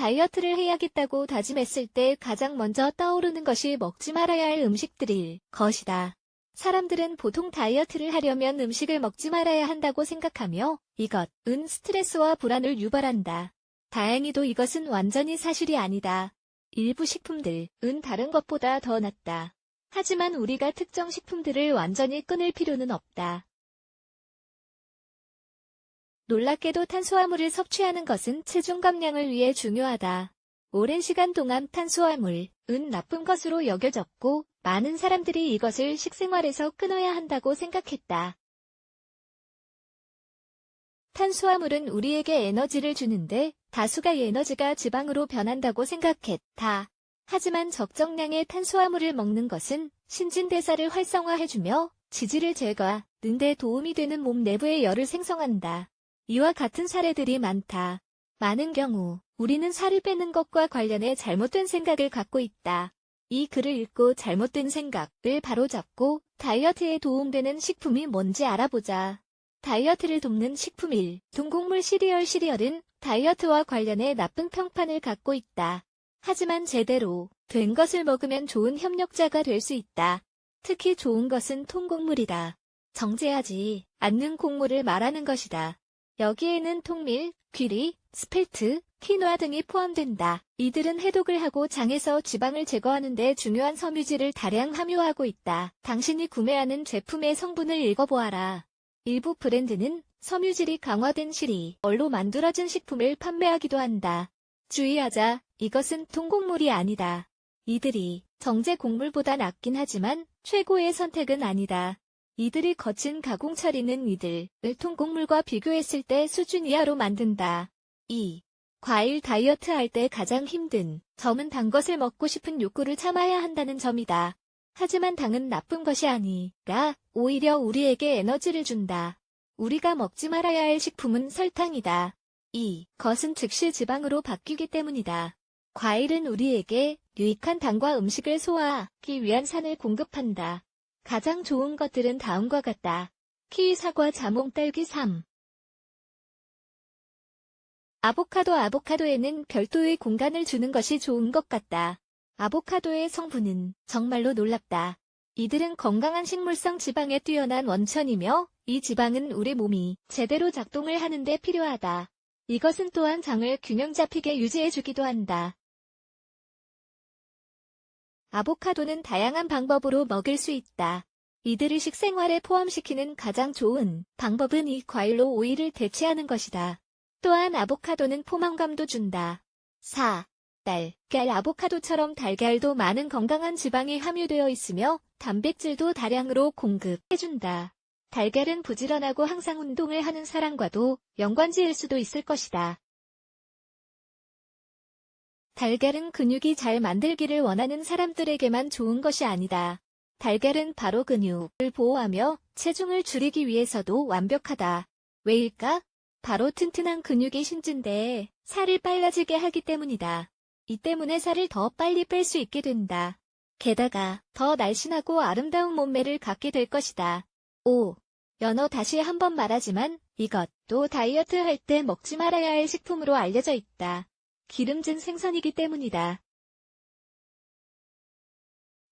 다이어트를 해야겠다고 다짐했을 때 가장 먼저 떠오르는 것이 먹지 말아야 할 음식들일 것이다. 사람들은 보통 다이어트를 하려면 음식을 먹지 말아야 한다고 생각하며 이것은 스트레스와 불안을 유발한다. 다행히도 이것은 완전히 사실이 아니다. 일부 식품들은 다른 것보다 더 낫다. 하지만 우리가 특정 식품들을 완전히 끊을 필요는 없다. 놀랍게도 탄수화물을 섭취하는 것은 체중 감량을 위해 중요하다. 오랜 시간 동안 탄수화물은 나쁜 것으로 여겨졌고 많은 사람들이 이것을 식생활에서 끊어야 한다고 생각했다. 탄수화물은 우리에게 에너지를 주는데 다수가 에너지가 지방으로 변한다고 생각했다. 하지만 적정량의 탄수화물을 먹는 것은 신진대사를 활성화해주며 지질을 제거하는 데 도움이 되는 몸 내부의 열을 생성한다. 이와 같은 사례들이 많다. 많은 경우 우리는 살을 빼는 것과 관련해 잘못된 생각을 갖고 있다. 이 글을 읽고 잘못된 생각을 바로잡고 다이어트에 도움되는 식품이 뭔지 알아보자. 다이어트를 돕는 식품 1. 동곡물 시리얼은 다이어트와 관련해 나쁜 평판을 갖고 있다. 하지만 제대로 된 것을 먹으면 좋은 협력자가 될 수 있다. 특히 좋은 것은 통곡물이다. 정제하지 않는 곡물을 말하는 것이다. 여기에는 통밀, 귀리, 스펠트, 키노아 등이 포함된다. 이들은 해독을 하고 장에서 지방을 제거하는 데 중요한 섬유질을 다량 함유하고 있다. 당신이 구매하는 제품의 성분을 읽어보아라. 일부 브랜드는 섬유질이 강화된 시리얼로 만들어진 식품을 판매하기도 한다. 주의하자, 이것은 통곡물이 아니다. 이들이 정제 곡물보다 낫긴 하지만 최고의 선택은 아니다. 이들이 거친 가공 처리는 이들을 통곡물과 비교했을 때 수준 이하로 만든다. 2. 과일 다이어트 할 때 가장 힘든 점은 단 것을 먹고 싶은 욕구를 참아야 한다는 점이다. 하지만 당은 나쁜 것이 아니라 오히려 우리에게 에너지를 준다. 우리가 먹지 말아야 할 식품은 설탕이다. 이것은 즉시 지방으로 바뀌기 때문이다. 과일은 우리에게 유익한 당과 음식을 소화하기 위한 산을 공급한다. 가장 좋은 것들은 다음과 같다. 키위, 사과, 자몽, 딸기. 3. 아보카도에는 별도의 공간을 주는 것이 좋은 것 같다. 아보카도의 성분은 정말로 놀랍다. 이들은 건강한 식물성 지방에 뛰어난 원천이며 이 지방은 우리 몸이 제대로 작동을 하는 데 필요하다. 이것은 또한 장을 균형 잡히게 유지해주기도 한다. 아보카도는 다양한 방법으로 먹을 수 있다. 이들을 식생활에 포함시키는 가장 좋은 방법은 이 과일로 오이를 대체하는 것이다. 또한 아보카도는 포만감도 준다. 4. 달걀 아보카도처럼 달걀도 많은 건강한 지방이 함유되어 있으며 단백질도 다량으로 공급해준다. 달걀은 부지런하고 항상 운동을 하는 사람과도 연관지을 수도 있을 것이다. 달걀은 근육이 잘 만들기를 원하는 사람들에게만 좋은 것이 아니다. 달걀은 바로 근육을 보호하며 체중을 줄이기 위해서도 완벽하다. 왜일까? 바로 튼튼한 근육이 신진대에 살을 빨라지게 하기 때문이다. 이 때문에 살을 더 빨리 뺄 수 있게 된다. 게다가 더 날씬하고 아름다운 몸매를 갖게 될 것이다. 5. 연어 다시 한번 말하지만 이것도 다이어트 할 때 먹지 말아야 할 식품으로 알려져 있다. 기름진 생선이기 때문이다.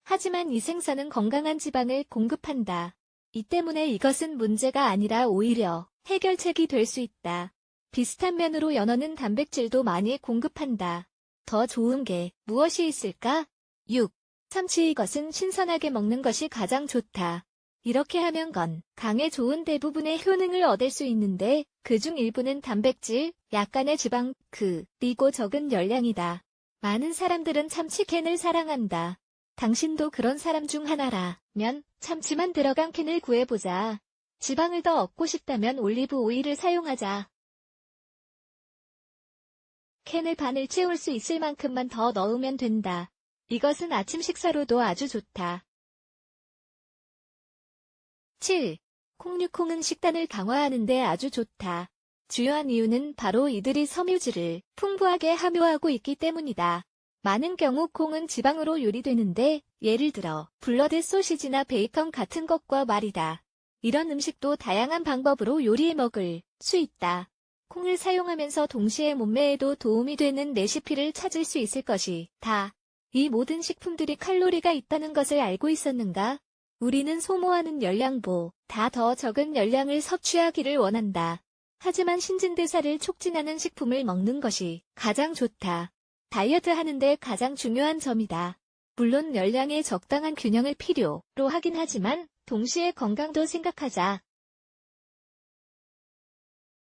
하지만 이 생선은 건강한 지방을 공급한다. 이 때문에 이것은 문제가 아니라 오히려 해결책이 될 수 있다. 비슷한 면으로 연어는 단백질도 많이 공급한다. 더 좋은 게 무엇이 있을까? 6. 참치 이것은 신선하게 먹는 것이 가장 좋다. 이렇게 하면 건강에 좋은 대부분의 효능을 얻을 수 있는데 그중 일부는 단백질, 약간의 지방, 그리고 적은 열량이다. 많은 사람들은 참치캔을 사랑한다. 당신도 그런 사람 중 하나라면 참치만 들어간 캔을 구해보자. 지방을 더 얻고 싶다면 올리브 오일을 사용하자. 캔을 반을 채울 수 있을 만큼만 더 넣으면 된다. 이것은 아침 식사로도 아주 좋다. 7. 콩류콩은 식단을 강화하는 데 아주 좋다. 주요한 이유는 바로 이들이 섬유질을 풍부하게 함유하고 있기 때문이다. 많은 경우 콩은 지방으로 요리되는데 예를 들어 블러드 소시지나 베이컨 같은 것과 말이다. 이런 음식도 다양한 방법으로 요리해 먹을 수 있다. 콩을 사용하면서 동시에 몸매에도 도움이 되는 레시피를 찾을 수 있을 것이다. 이 모든 식품들이 칼로리가 있다는 것을 알고 있었는가? 우리는 소모하는 열량보다 더 적은 열량을 섭취하기를 원한다. 하지만 신진대사를 촉진하는 식품을 먹는 것이 가장 좋다. 다이어트 하는데 가장 중요한 점이다. 물론 열량의 적당한 균형을 필요로 하긴 하지만 동시에 건강도 생각하자.